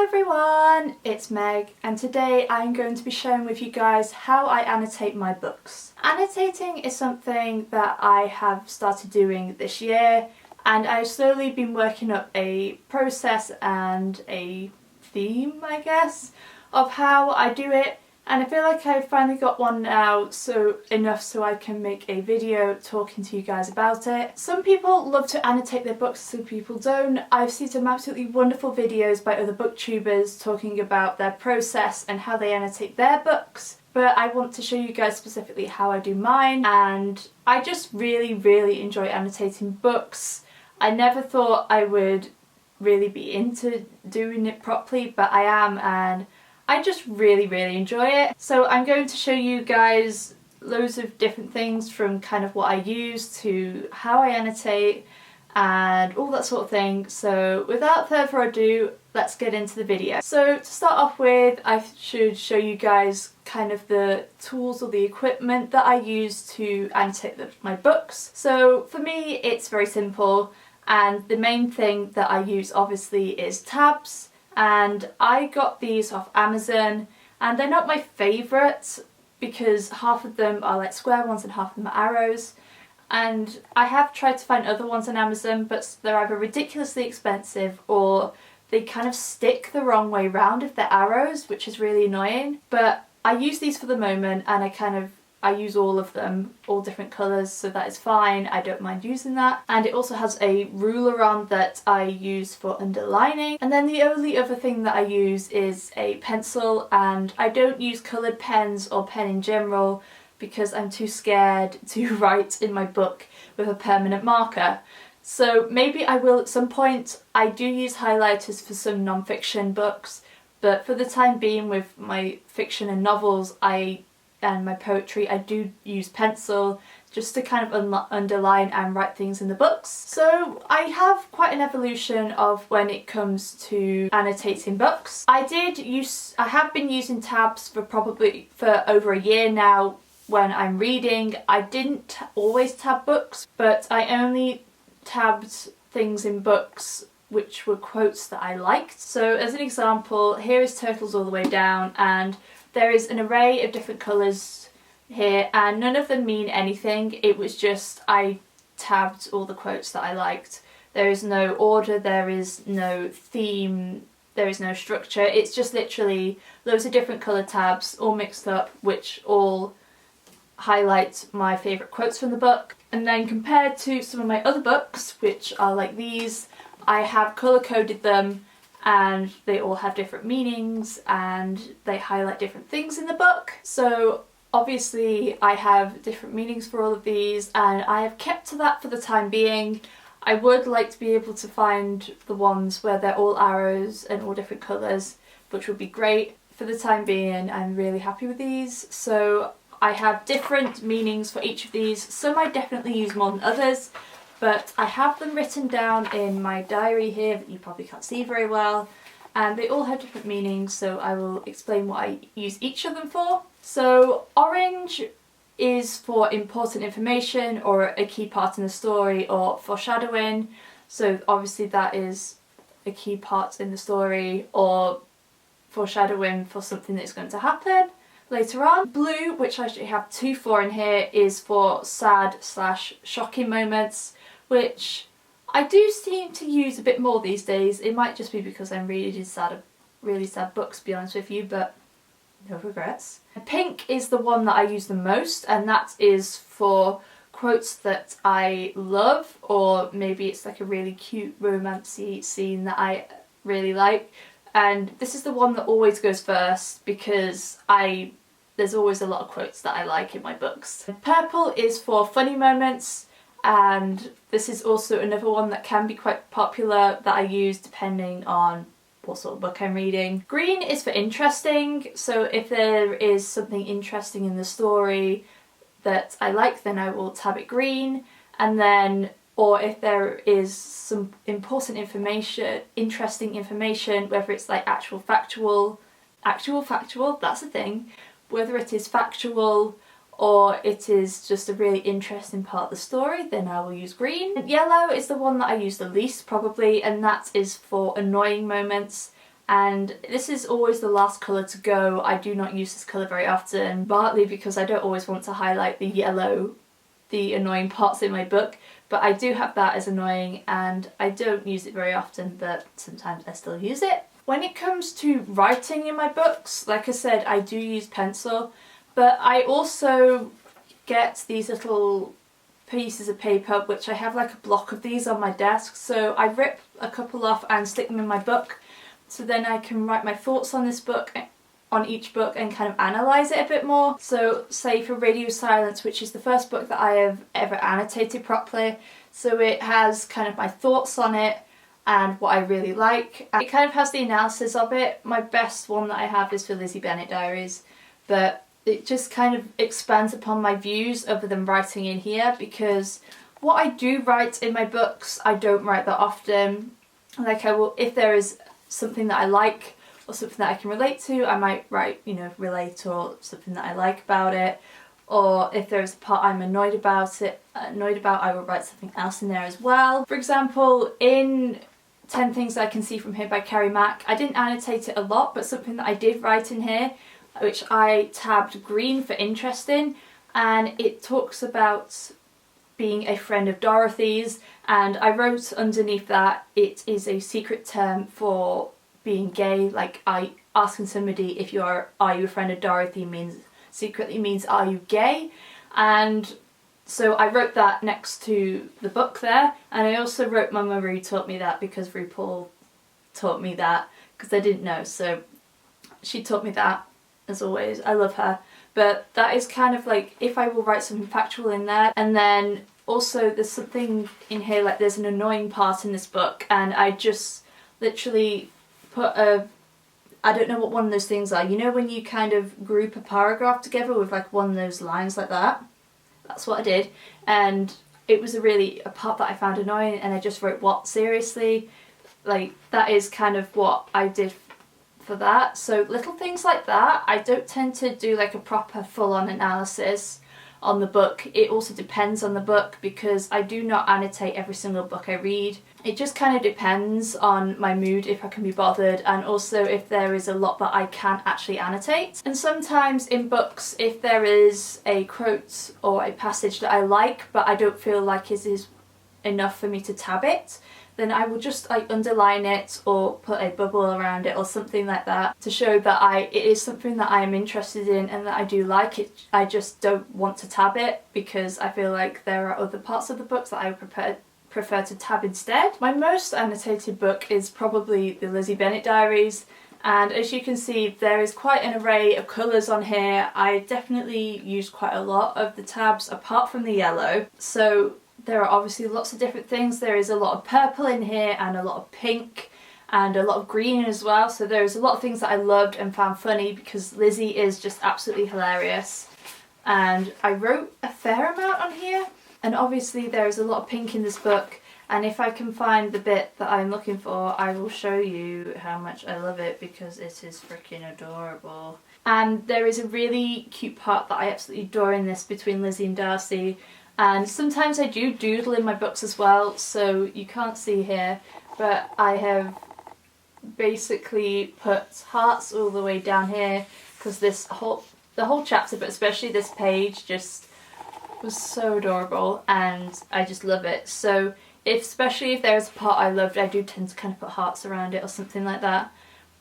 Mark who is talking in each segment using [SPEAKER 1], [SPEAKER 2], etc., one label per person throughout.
[SPEAKER 1] everyone, it's Meg, and today I'm going to be sharing with you guys how I annotate my books. Annotating is something that I have started doing this year, and I've slowly been working up a process and a theme, I guess, of how I do it. And I feel like I've finally got one now, so I can make a video talking to you guys about it. Some people love to annotate their books, some people don't. I've seen some absolutely wonderful videos by other booktubers talking about their process and how they annotate their books. But I want to show you guys specifically how I do mine, and I just really enjoy annotating books. I never thought I would really be into doing it properly, but I am, and I just really enjoy it. So I'm going to show you guys loads of different things, from kind of what I use to how I annotate and all that sort of thing. So without further ado, let's get into the video. So to start off with, I should show you guys kind of the tools or the equipment that I use to annotate my books. So for me, it's very simple, and the main thing that I use obviously is tabs. And I got these off Amazon, and they're not my favourite because half of them are like square ones and half of them are arrows. And I have tried to find other ones on Amazon, but they're either ridiculously expensive or they kind of stick the wrong way round if they're arrows, which is really annoying. But I use these for the moment, and I use all of them, all different colours, so that is fine. I don't mind using that. And it also has a ruler on that I use for underlining. And then the only other thing that I use is a pencil, and I don't use coloured pens or pen in general because I'm too scared to write in my book with a permanent marker. So maybe I will at some point. I do use highlighters for some non-fiction books, but for the time being with my fiction and novels and my poetry, I do use pencil just to kind of underline and write things in the books. So I have quite an evolution of when it comes to annotating books. I have been using tabs for over a year now when I'm reading. I didn't always tab books, but I only tabbed things in books which were quotes that I liked. So as an example, here is Turtles All the Way Down, and there is an array of different colours here, and none of them mean anything. It was just I tabbed all the quotes that I liked. There is no order, there is no theme, there is no structure. It's just literally loads of different colour tabs all mixed up, which all highlight my favourite quotes from the book. And then compared to some of my other books, which are like these, I have colour coded them, and they all have different meanings and they highlight different things in the book. So obviously I have different meanings for all of these, and I have kept to that for the time being. I would like to be able to find the ones where they're all arrows and all different colours, which would be great. For the time being, I'm really happy with these. So I have different meanings for each of these. Some I definitely use more than others, but I have them written down in my diary here that you probably can't see very well, and they all have different meanings, so I will explain what I use each of them for. So orange is for important information or a key part in the story, or foreshadowing, so obviously that is a key part in the story or foreshadowing for something that's going to happen later on. Blue, which I actually have two for in here, is for sad/shocking moments, which I do seem to use a bit more these days. It might just be because I'm reading really sad books, to be honest with you, but no regrets. Pink is the one that I use the most, and that is for quotes that I love, or maybe it's like a really cute romancy scene that I really like. And this is the one that always goes first because there's always a lot of quotes that I like in my books. Purple is for funny moments, and this is also another one that can be quite popular that I use depending on what sort of book I'm reading. Green is for interesting, so if there is something interesting in the story that I like, then I will tab it green. And then, or if there is some important information, interesting information, whether it's like actual factual, that's a thing, whether it is factual or it is just a really interesting part of the story, then I will use green. Yellow is the one that I use the least probably, and that is for annoying moments. and this is always the last colour to go. I do not use this colour very often, partly because I don't always want to highlight the yellow, the annoying parts in my book, but I do have that as annoying and I don't use it very often, but sometimes I still use it. When it comes to writing in my books, like I said, I do use pencil, but I also get these little pieces of paper, which I have like a block of these on my desk, so I rip a couple off and stick them in my book, so then I can write my thoughts on this book, on each book, and kind of analyse it a bit more. So say for Radio Silence, which is the first book that I have ever annotated properly, so it has kind of my thoughts on it and what I really like. It kind of has the analysis of it. My best one that I have is for Lizzie Bennet Diaries, but it just kind of expands upon my views other than writing in here, because what I do write in my books I don't write that often. Like I will, if there is something that I like or something that I can relate to, I might write, you know, relate or something that I like about it. Or if there is a part I'm annoyed about, I will write something else in there as well. For example, in 10 Things I Can See From Here by Carrie Mack, I didn't annotate it a lot, but something that I did write in here, which I tabbed green for interesting, and it talks about being a friend of Dorothy's, and I wrote underneath that it is a secret term for being gay, like asking somebody if are you a friend of Dorothy secretly means are you gay, and so I wrote that next to the book there, and I also wrote Mama Ru taught me that, because RuPaul taught me that, because I didn't know, so she taught me that. As always, I love her. But that is kind of like, if I will write something factual in there, and then also there's something in here, like there's an annoying part in this book, and I just literally put I don't know what one of those things are, you know when you kind of group a paragraph together with like one of those lines like that? That's what I did, and it was a part that I found annoying, and I just wrote, what, seriously? Like, that is kind of what I did for that. So little things like that. I don't tend to do like a proper full-on analysis on the book. It also depends on the book, because I do not annotate every single book I read. It just kind of depends on my mood, if I can be bothered, and also if there is a lot that I can actually annotate. And sometimes in books, if there is a quote or a passage that I like but I don't feel like it is enough for me to tab it, then I will just like underline it or put a bubble around it or something like that, to show that it is something that I am interested in and that I do like it. I just don't want to tab it, because I feel like there are other parts of the books that I would prefer to tab instead. My most annotated book is probably the Lizzie Bennet Diaries, and as you can see there is quite an array of colours on here. I definitely used quite a lot of the tabs apart from the yellow, so there are obviously lots of different things. There is a lot of purple in here and a lot of pink and a lot of green as well, so there's a lot of things that I loved and found funny, because Lizzie is just absolutely hilarious. And I wrote a fair amount on here, and obviously there is a lot of pink in this book, and if I can find the bit that I'm looking for I will show you how much I love it, because it is freaking adorable. And there is a really cute part that I absolutely adore in this between Lizzie and Darcy. And sometimes I do doodle in my books as well, so you can't see here, but I have basically put hearts all the way down here, because the whole chapter, but especially this page, just was so adorable and I just love it. So especially if there's a part I loved, I do tend to kind of put hearts around it or something like that.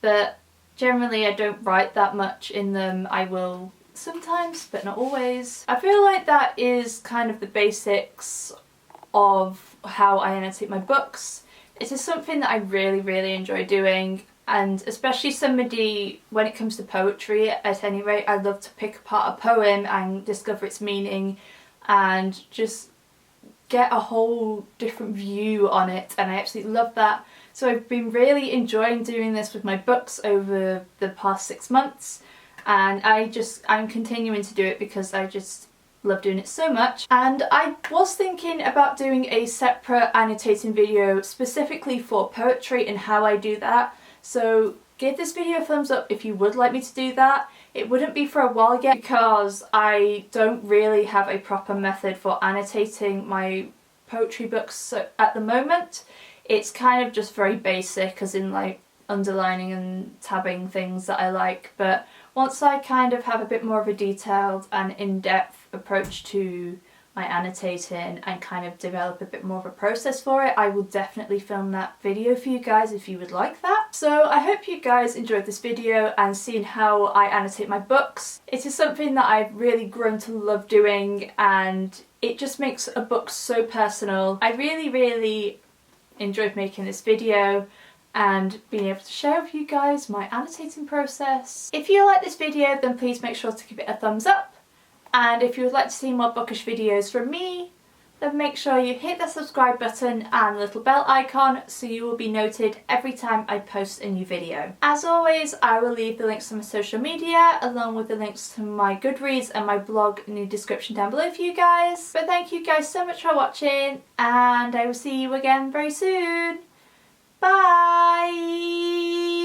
[SPEAKER 1] But generally I don't write that much in them. I will sometimes, but not always. I feel like that is kind of the basics of how I annotate my books. It is something that I really enjoy doing, and especially somebody, when it comes to poetry at any rate, I love to pick apart a poem and discover its meaning and just get a whole different view on it, and I absolutely love that. So I've been really enjoying doing this with my books over the past 6 months, and I'm continuing to do it because I just love doing it so much. And I was thinking about doing a separate annotating video specifically for poetry and how I do that, so give this video a thumbs up if you would like me to do that. It wouldn't be for a while yet, because I don't really have a proper method for annotating my poetry books at the moment. It's kind of just very basic, as in like underlining and tabbing things that I like, but once I kind of have a bit more of a detailed and in-depth approach to my annotating and kind of develop a bit more of a process for it, I will definitely film that video for you guys if you would like that. So I hope you guys enjoyed this video and seen how I annotate my books. It is something that I've really grown to love doing, and it just makes a book so personal. I really enjoyed making this video and being able to share with you guys my annotating process. If you like this video, then please make sure to give it a thumbs up. And if you would like to see more bookish videos from me, then make sure you hit the subscribe button and the little bell icon so you will be noted every time I post a new video. As always, I will leave the links to my social media along with the links to my Goodreads and my blog in the description down below for you guys. But thank you guys so much for watching, and I will see you again very soon. Bye!